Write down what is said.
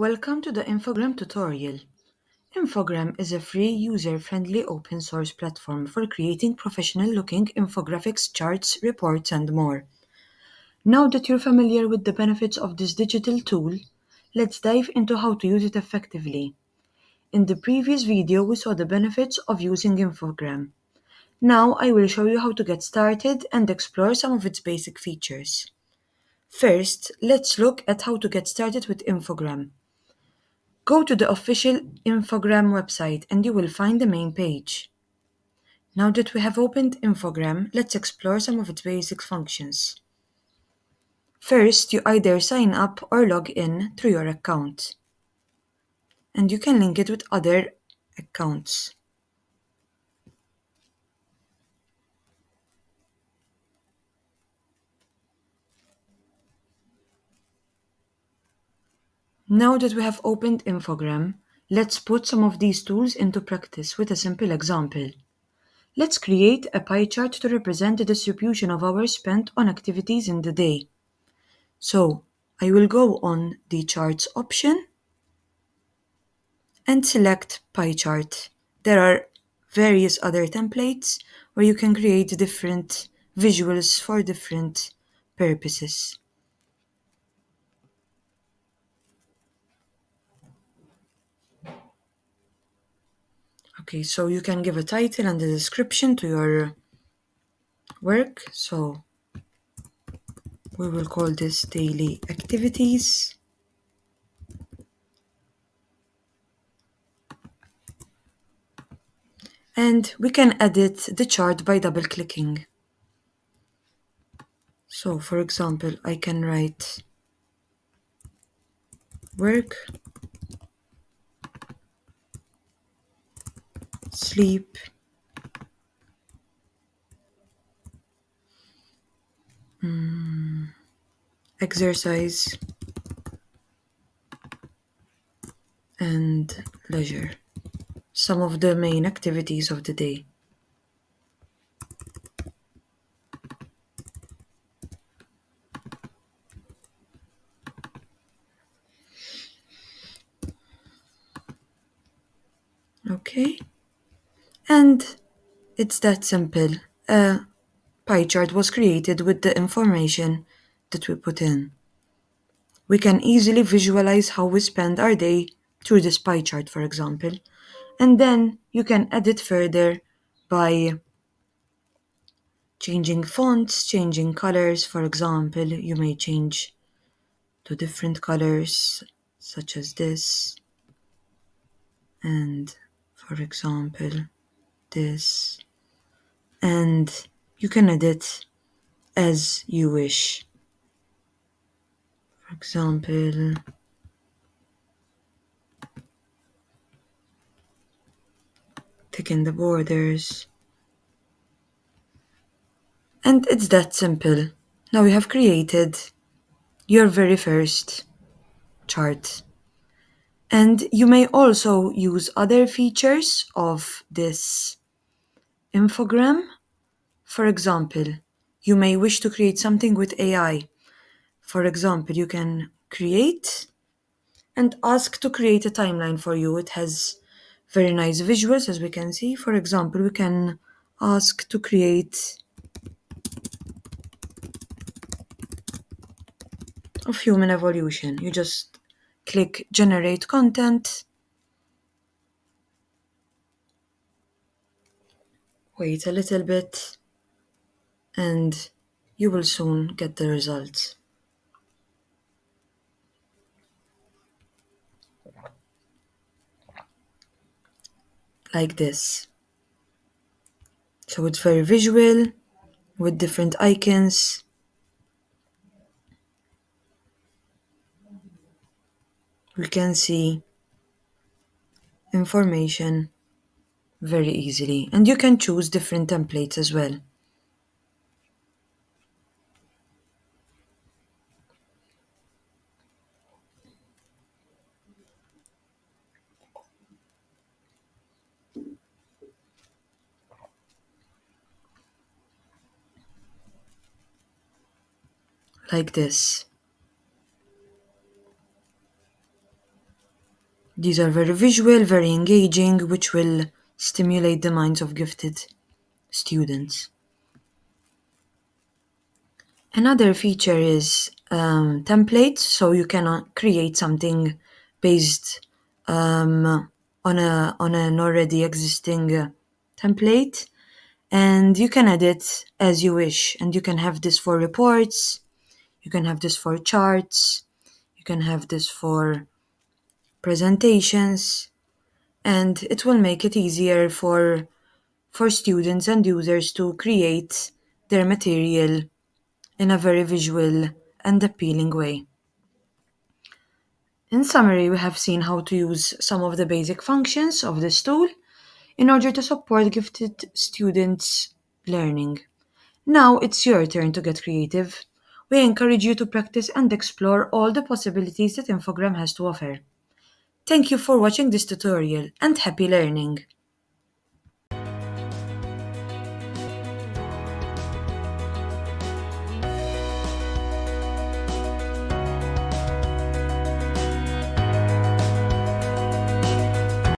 Welcome to the Infogram tutorial. Infogram is a free, user-friendly open source platform for creating professional-looking infographics, charts, reports, and more. Now that you're familiar with the benefits of this digital tool, let's dive into how to use it effectively. In the previous video, we saw the benefits of using Infogram. Now I will show you how to get started and explore some of its basic features. First, let's look at how to get started with Infogram. Go to the official Infogram website and you will find the main page. Now that we have opened Infogram, let's explore some of its basic functions. First, you either sign up or log in through your account, and you can link it with other accounts. Now that we have opened Infogram, let's put some of these tools into practice with a simple example. Let's create a pie chart to represent the distribution of hours spent on activities in the day. So, I will go on the charts option and select pie chart. There are various other templates where you can create different visuals for different purposes. Okay, so you can give a title and a description to your work. So we will call this daily activities. And we can edit the chart by double clicking. So for example, I can write work, sleep, exercise, and leisure. Some of the main activities of the day. Okay, and it's that simple. A pie chart was created with the information that we put in. We can easily visualize how we spend our day through this pie chart, for example, and then you can edit further by changing fonts, changing colors. For example, you may change to different colors, such as this, and for example, this, and you can edit as you wish. For example, tick in the borders. And it's that simple. Now you have created your very first chart. And you may also use other features of this infogram. For example, you may wish to create something with AI. For example, you can create and ask to create a timeline for you. It has very nice visuals, as we can see. For example, we can ask to create of human evolution. You just click generate content, wait a little bit, and you will soon get the results. Like this. So it's very visual with different icons. We can see information very easily, and you can choose different templates as well. Like this. These are very visual, very engaging, which will stimulate the minds of gifted students. Another feature is templates, so you can create something based on an already existing template, and you can edit as you wish. And you can have this for reports, you can have this for charts, you can have this for presentations, and it will make it easier for students and users to create their material in a very visual and appealing way. In summary, we have seen how to use some of the basic functions of this tool in order to support gifted students' learning. Now it's your turn to get creative. We encourage you to practice and explore all the possibilities that Infogram has to offer. Thank you for watching this tutorial and happy learning!